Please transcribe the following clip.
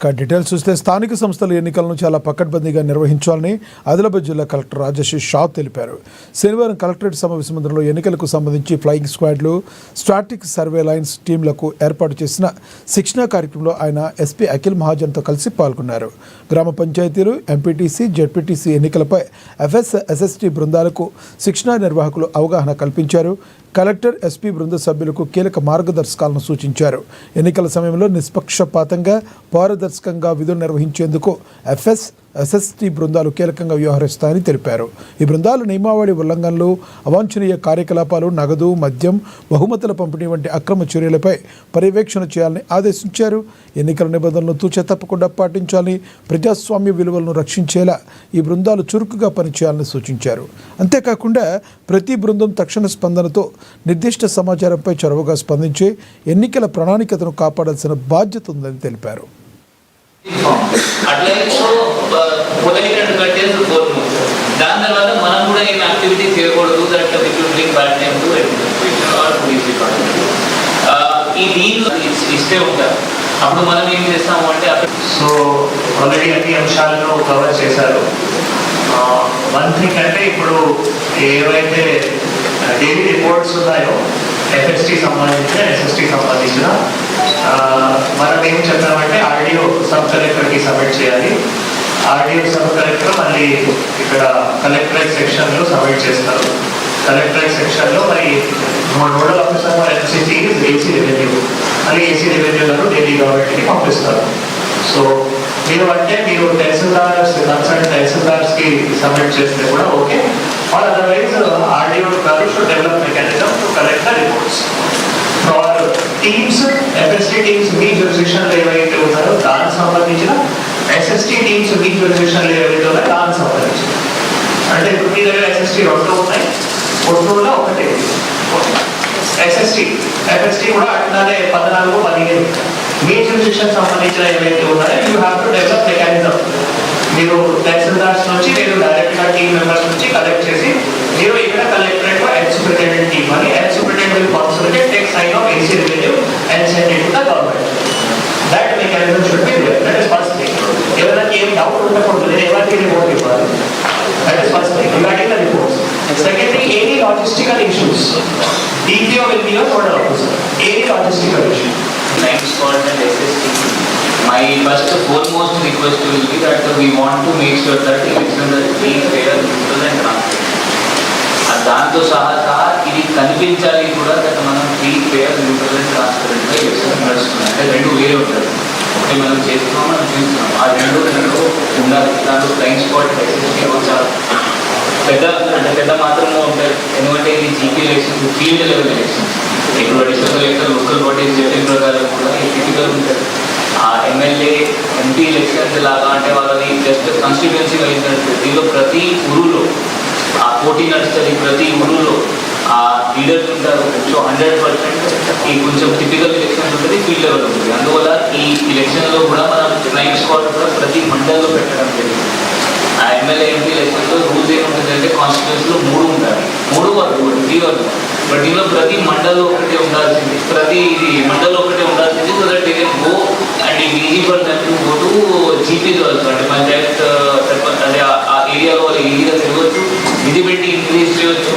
Details చూస్తే స్థానిక సంస్థల ఎన్నికలను చాలా పకడ్బందీగా నిర్వహించాలని ఆదిలాబాద్ జిల్లా కలెక్టర్ రాజేష్ షా తెలిపారు. శనివారం కలెక్టరేట్ సమావేశ మందిరంలో ఎన్నికలకు సంబంధించి ఫ్లయింగ్ స్క్వాడ్లు, స్టాటిక్ సర్వే లైన్స్ టీంలకు ఏర్పాటు చేసిన శిక్షణా కార్యక్రమంలో ఆయన ఎస్పీ అఖిల్ మహాజన్తో కలిసి పాల్గొన్నారు. గ్రామ పంచాయతీలు, ఎంపీటీసీ, జెడ్పీటీసీ ఎన్నికలపై ఎస్ఎస్టీ బృందాలకు శిక్షణా నిర్వాహకులు అవగాహన కల్పించారు. కలెక్టర్, ఎస్పీ బృంద సభ్యులకు కీలక మార్గదర్శకాలను సూచించారు. ఎన్నికల సమయంలో నిష్పక్షపాతంగా, పారదర్శకంగా విధులు నిర్వహించేందుకు ఎస్ఎస్టీ బృందాలు కీలకంగా వ్యవహరిస్తాయని తెలిపారు. ఈ బృందాలు నియమావళి ఉల్లంఘనలు, అవాంఛనీయ కార్యకలాపాలు, నగదు, మద్యం, బహుమతుల పంపిణీ వంటి అక్రమ చర్యలపై పర్యవేక్షణ చేయాలని ఆదేశించారు. ఎన్నికల నిబంధనలను తూచా తప్పకుండా పాటించాలని, ప్రజాస్వామ్య విలువలను రక్షించేలా ఈ బృందాలు చురుకుగా పనిచేయాలని సూచించారు. అంతేకాకుండా ప్రతి బృందం తక్షణ స్పందనతో నిర్దిష్ట సమాచారంపై చొరవగా స్పందించి ఎన్నికల ప్రణాళికతను కాపాడాల్సిన బాధ్యత ఉందని తెలిపారు. దాని తర్వాత మనం కూడా ఏం యాక్టివిటీ చేయకూడదు. ఈ దీనిలో ఇస్తే ఉంటారు. అప్పుడు మనం ఏం చేస్తాము అంటే సో ఆల్రెడీ అన్ని అంశాలను కవర్ చేశారు. వన్ థింగ్ అంటే ఇప్పుడు ఏవైతే డైలీ రిపోర్ట్స్ ఉన్నాయో ఎఫ్ఎస్టీ సంబంధించిన, ఎస్ఎస్టీ సంబంధించిన, మనం ఏం చెప్పామంటే ఆర్డీఓ సబ్ కలెక్టర్కి సబ్మిట్ చేయాలి. ఆర్డీఓ సబ్ కలెక్టర్ మళ్ళీ ఇక్కడ కలెక్టరేట్ సెక్షన్లో సబ్మిట్ చేస్తారు. కలెక్టరేట్ సెక్షన్లో మరి nodal officer for NCT AC revenue, మళ్ళీ ఏసీ రెవెన్యూ గారు ఢిల్లీ గవర్నమెంట్కి పంపిస్తారు. సో మీరు అంటే మీరు తహసీల్దార్స్, కన్సర్న్ తహసీల్దార్స్కి సబ్మిట్ చేస్తే కూడా ఓకే. ఆర్ అదర్వైజ్ ఆర్డీఓ గారు should develop mechanism to collect the reports. For teams, FST teams మీ జ్యూరిడిక్షన్లో ఏవైతే ఉన్నారో దానికి సంబంధించిన, ఎస్ఎస్టీ టీమ్స్ మీ జ్యూరిడిక్షన్లో ఏవైతే ఉన్నాయో దానికి సంబంధించిన. అంటే ఇప్పుడు మీ దగ్గర ఎస్ఎస్టీ 2 ఉన్నాయి, 2లో ఒకటి ఎఫ్ఎస్టీ కూడా అట్లానే 14, 15 మీ జ్యూరిడిక్షన్ సంబంధించిన ఏవైతే ఉన్నాయో you have to develop mechanism. మీరు తహసీల్దార్స్ నుంచి మీరు డైరెక్ట్గా టీమ్ మెంబర్స్ నుంచి కలెక్ట్ చేసి మీరు ఇక్కడ కలెక్టరేట్ హెడ్ సూపరింటెండెంట్ టీమ్ అని, head superintendent will concentrate, take sign off AC revenue and send it to the government. That mechanism should be there. That is first thing. ఎవరికి ఏం doubt ఉండకూడదు, నేను ఎవరికి రిపోర్ట్ ఇవ్వాలి. That is first thing regarding the reports. Second thing, any logistical issues, DPO will be your nodal officer. Any logistical issue. Flying squad and SST. My first foremost request will be that we want to make sure that elections are free, fair, neutral and transparent. దాంతో సహా ఇది కనిపించాలి కూడా that మనం free, fair, neutral and transparent గా election నడుస్తున్నాం. అంటే రెండు వేరే ఉంటుంది. ఒకటి మనం చేస్తున్నాం, మనం చూస్తున్నాం. ఆ రెండు ఉండాలి. దాంట్లో ఫ్లయింగ్ స్క్వాడ్, SST చాలా పెద్ద మాత్రమే ఉంటాయి. ఎందుకంటే ఇది GP elections, field level elections. ఇప్పుడు అడిషనల్ కలెక్టర్, లోకల్ బాడీస్ చెప్పిన ప్రకారం కూడా ఈ క్రిటికల్ ఉంటుంది. ఆ ఎమ్మెల్యే, ఎంపీ ఎలక్షన్స్ లాగా అంటే వాళ్ళని జస్ట్ కాన్స్టిట్యుయెన్సీ కలిగినట్టు దీనిలో ప్రతి ఊరులో ఆ పోటీ నడుస్తుంది. ప్రతి ఊరులో ఆ లీడర్స్ ఉంటారు. సో 100% ఈ కొంచెం టిపికల్ ఎలక్షన్స్ ఉంటుంది, ఫీల్డ్ లెవెల్ ఉంటుంది. అందువల్ల ఈ ఎలక్షన్లో కూడా మనం ఫ్లయింగ్ స్క్వాడ్ కూడా ప్రతి మండల్లో పెట్టడం జరిగింది. ఆ ఎమ్మెల్యే, ఎంపీ ఎలక్షన్లో రూల్స్ ఏముంటుందంటే కాన్స్టిట్యూన్సీలో 3 ఉంటాయి, 3 వరకు 3 వరకు. బట్ దీనిలో ప్రతి మండల్లో ఒకటే ఉండాల్సింది, ప్రతి మండల్లో ఒకటే ఉండాల్సింది. So that they can go and easy for them to go to GPs also. అంటే పంచాయత్, అదే ఆ ఏరియాలో వాళ్ళు ఈజీగా తిరగవచ్చు, విజిబిలిటీ ఇంక్రీజ్ చేయవచ్చు.